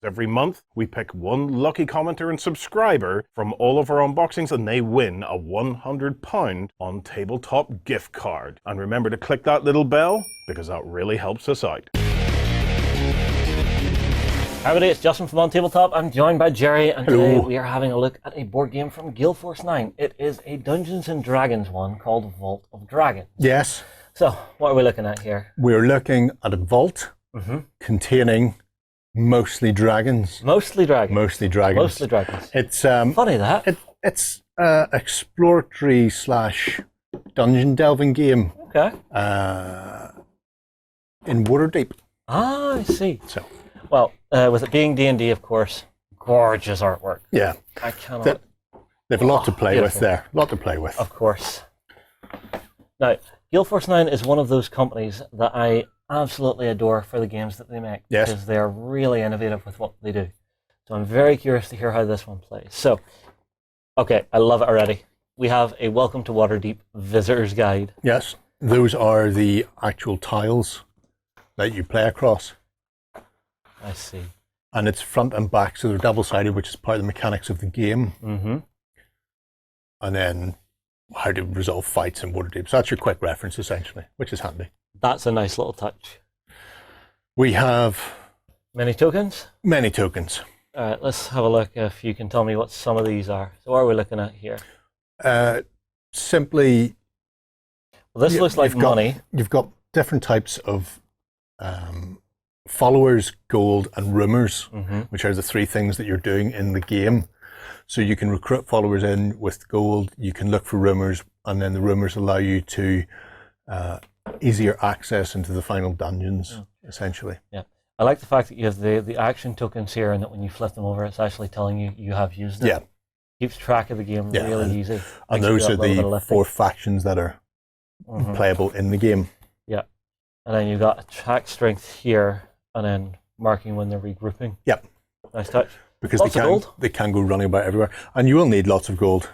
Every month, we pick one lucky commenter and subscriber from all of our unboxings, and they win a £100 OnTableTop gift card. And remember to click that little bell, because that really helps us out. Hi everybody, it's Justin from OnTableTop. I'm joined by Gerry, and today we are having a look at a board game from Gale Force 9. It is a Dungeons and Dragons one called Vault of Dragons. Yes. So, what are we looking at here? We're looking at a vault containing mostly dragons. Mostly dragons. Mostly dragons. Mostly dragons. It's funny that. It's exploratory / dungeon delving game. Okay. In Waterdeep. Ah, I see. So. Well, with it being D&D, of course, gorgeous artwork. Yeah. I cannot. They've a lot to play beautiful. with there. A lot to play with. Of course. Now, Gale Force 9 is one of those companies that I absolutely adore for the games that they make. Yes. Because they are really innovative with what they do. So I'm very curious to hear how this one plays. So, okay, I love it already. We have a Welcome to Waterdeep Visitor's Guide. Yes. Those are the actual tiles that you play across. I see. And it's front and back, so they're double-sided, which is part of the mechanics of the game. Mm-hmm. And then how to resolve fights in Waterdeep. So that's your quick reference, essentially, which is handy. That's a nice little touch. We have many tokens? Many tokens. All right, let's have a look if you can tell me what some of these are. So what are we looking at here? Simply... Well, this looks like money. You've got different types of followers, gold, and rumors, which are the three things that you're doing in the game. So you can recruit followers in with gold, you can look for rumors, and then the rumors allow you to easier access into the final dungeons, essentially. Yeah, I like the fact that you have the action tokens here, and that when you flip them over, it's actually telling you you have used it. Yeah. Keeps track of the game really easy. And those are the 4 factions that are playable in the game. Yeah. And then you've got attack strength here, and then marking when they're regrouping. Yep. Nice touch. Because gold. They can go running about everywhere. And you will need lots of gold.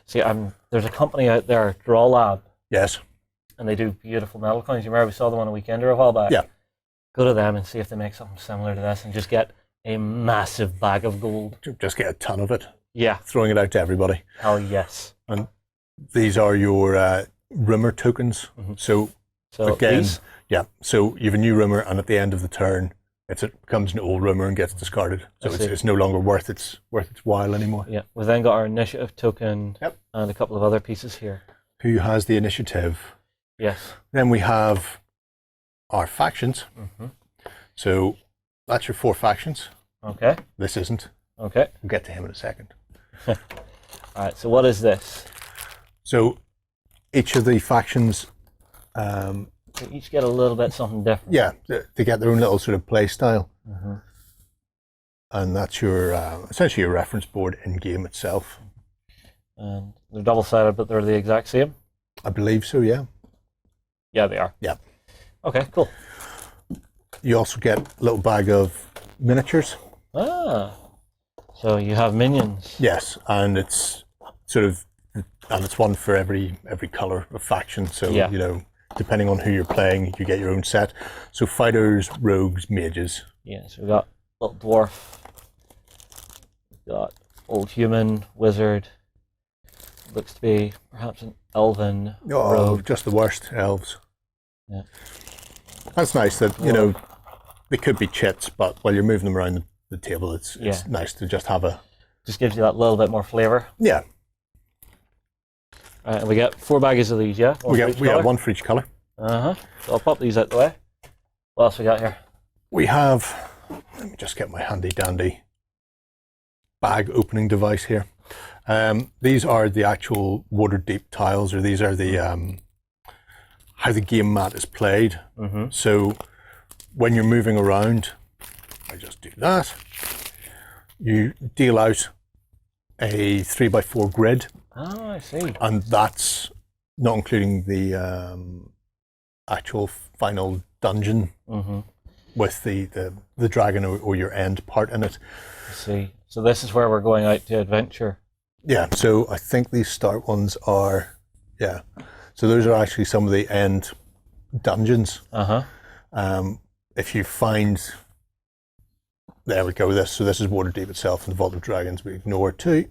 See, there's a company out there, Drow Lab. Yes. And they do beautiful metal coins. You remember we saw them on a Weekender a while back? Yeah. Go to them and see if they make something similar to this and just get a massive bag of gold. Just get a ton of it. Yeah. Throwing it out to everybody. Hell yes. And these are your rumor tokens. So again, these? Yeah. So you have a new rumor, and at the end of the turn, it becomes an old rumor and gets discarded. So it's no longer worth its while anymore. Yeah. We've then got our initiative token and a couple of other pieces here. Who has the initiative? Yes. Then we have our factions. So that's your 4 factions. Okay. This isn't. Okay. We'll get to him in a second. All right. So what is this? So each of the factions. They each get a little bit something different. Yeah, they get their own little sort of play style. And that's your essentially your reference board in game itself. And they're double-sided, but they're the exact same? I believe so, yeah. Yeah, they are. Yeah. Okay, cool. You also get a little bag of miniatures. Ah, so you have minions. Yes, and it's sort of, and it's one for every color of faction. So, you know, depending on who you're playing, you get your own set. So fighters, rogues, mages. Yeah, so we've got little dwarf, we've got old human, wizard, looks to be perhaps an elven rogue. Just the worst, elves. Yeah. That's nice that, you know, they could be chits, but while you're moving them around the table, it's nice to just have a... Just gives you that little bit more flavour. Yeah. And we get 4 bags of these, yeah? We have 1 for each colour. So I'll pop these out the way. What else we got here? We have, let me just get my handy dandy bag opening device here. These are the actual Waterdeep tiles, or these are the how the game mat is played. So when you're moving around, I just do that. You deal out a 3x4 grid. Oh, I see. And that's not including the actual final dungeon with the dragon or your end part in it. I see. So this is where we're going out to adventure. Yeah, so I think these start ones are, so those are actually some of the end dungeons. If you find There we go. So this is Waterdeep itself, and the Vault of Dragons we ignore 2.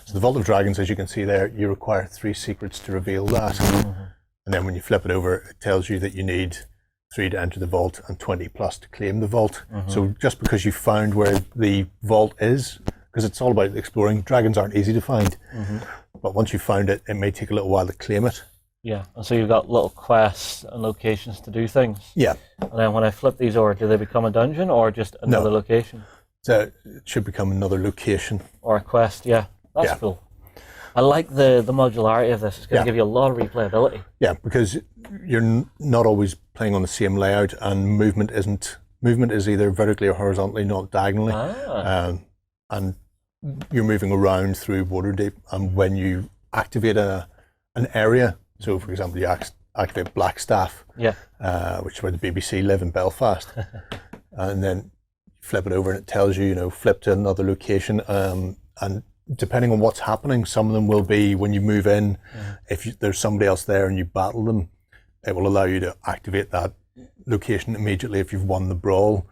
So the Vault of Dragons, as you can see there, you require 3 secrets to reveal that. And then when you flip it over, it tells you that you need 3 to enter the vault and 20 plus to claim the vault. So just because you found where the vault is, because it's all about exploring, dragons aren't easy to find. But once you found it, it may take a little while to claim it. Yeah, and so you've got little quests and locations to do things. Yeah. And then when I flip these over, do they become a dungeon or just another location? So it should become another location. Or a quest, yeah. That's cool. I like the modularity of this. It's going to give you a lot of replayability. Yeah, because you're not always playing on the same layout, and movement is either vertically or horizontally, not diagonally. And you're moving around through Waterdeep, and when you activate an area, so for example you activate Blackstaff, which is where the BBC live in Belfast, and then flip it over and it tells you, flip to another location, and depending on what's happening, some of them will be when you move in, if there's somebody else there and you battle them, it will allow you to activate that location immediately if you've won the brawl.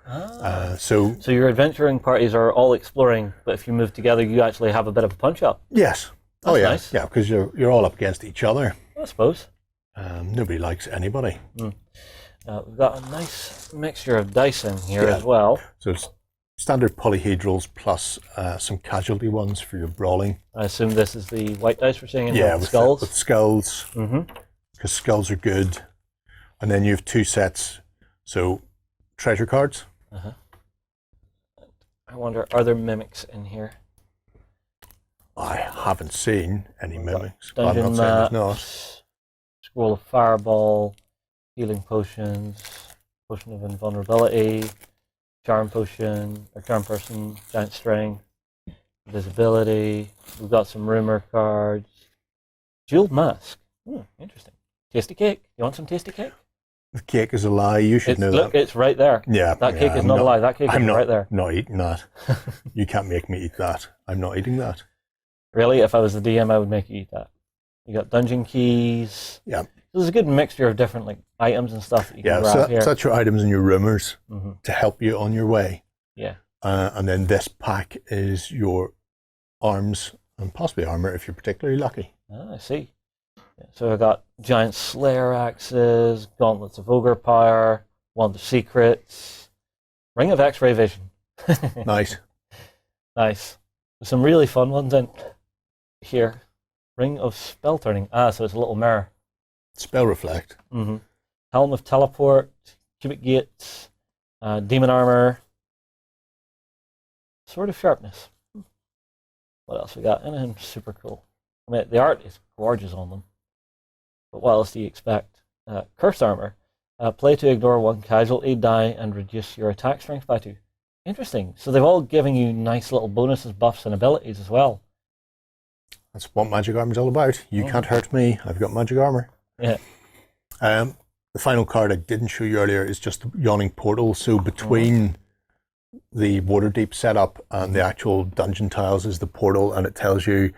So your adventuring parties are all exploring, but if you move together, you actually have a bit of a punch-up. Yes. That's nice. Yeah, because you're all up against each other. I suppose. Nobody likes anybody. We've got a nice mixture of dice in here as well. So it's standard polyhedrals plus some casualty ones for your brawling. I assume this is the white dice we're seeing in with skulls? With skulls, because skulls are good. And then you have 2 sets, so treasure cards. I wonder, are there mimics in here? I haven't seen any mimics. Dungeon I'm not saying there's maps, scroll of fireball, healing potions, potion of invulnerability, charm potion, or charm person, giant string, visibility. We've got some rumor cards, jeweled mask. Interesting. Tasty cake. You want some tasty cake? The cake is a lie. You should know look, that. It's right there. Yeah. That cake is not a lie. That cake is right there. I'm not eating that. You can't make me eat that. I'm not eating that. Really? If I was the DM, I would make you eat that. You got dungeon keys. Yeah. There's a good mixture of different items and stuff that you can grab here. So that's your items and your rumors to help you on your way. Yeah. And then this pack is your arms and possibly armor if you're particularly lucky. I see. Yeah, so I got giant slayer axes, gauntlets of ogre power, wand of secrets, ring of X-ray vision. Nice. Nice. There's some really fun ones in here. Ring of spell turning. So it's a little mirror. Spell reflect. Helm of teleport, cubic gates, demon armor, sword of sharpness. What else we got? Anything super cool? I mean, the art is gorgeous on them. But what else do you expect? Curse armor. Play to ignore 1 casualty, die, and reduce your attack strength by 2. Interesting. So they've all given you nice little bonuses, buffs, and abilities as well. That's what magic armor is all about. You can't hurt me. I've got magic armor. Yeah. The final card I didn't show you earlier is just the yawning portal. So between the Waterdeep setup and the actual dungeon tiles is the portal, and it tells you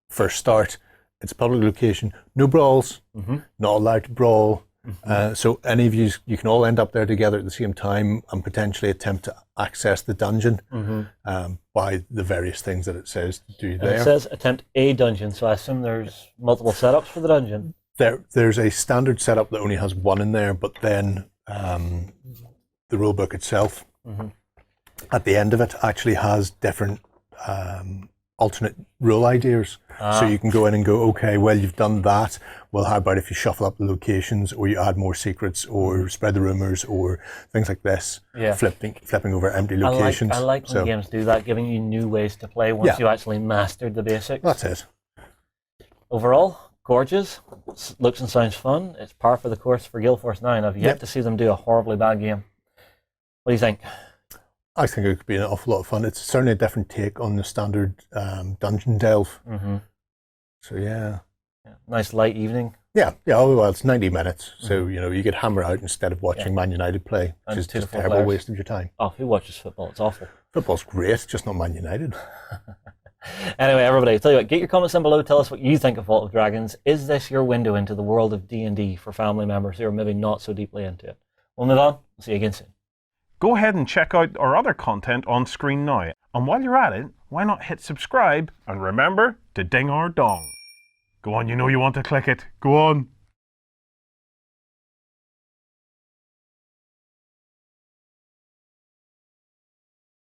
first start. It's a public location. No brawls. Not allowed to brawl. So any of you can all end up there together at the same time and potentially attempt to access the dungeon by the various things that it says to do there. It says attempt a dungeon, so I assume there's multiple setups for the dungeon. There's a standard setup that only has 1 in there, but then the rulebook itself at the end of it actually has different alternate rule ideas. So you can go in and go, okay, well, you've done that. Well, how about if you shuffle up the locations, or you add more secrets, or spread the rumors, or things like this, flipping over empty locations. I like when games do that, giving you new ways to play once you actually mastered the basics. That's it. Overall, gorgeous. Looks and sounds fun. It's par for the course for Gale Force 9. I've yet to see them do a horribly bad game. What do you think? I think it could be an awful lot of fun. It's certainly a different take on the standard dungeon delve. So yeah. Nice light evening. Yeah. Well, it's 90 minutes, so you could hammer out instead of watching Man United play, which is just a terrible waste of your time. Oh, who watches football? It's awful. Football's great, just not Man United. Anyway, everybody, tell you what, get your comments down below. Tell us what you think of Vault of Dragons. Is this your window into the world of D&D for family members who are maybe not so deeply into it? We'll move on. We'll see you again soon. Go ahead and check out our other content on screen now. And while you're at it, why not hit subscribe and remember to ding our dong. Go on, you know you want to click it. Go on.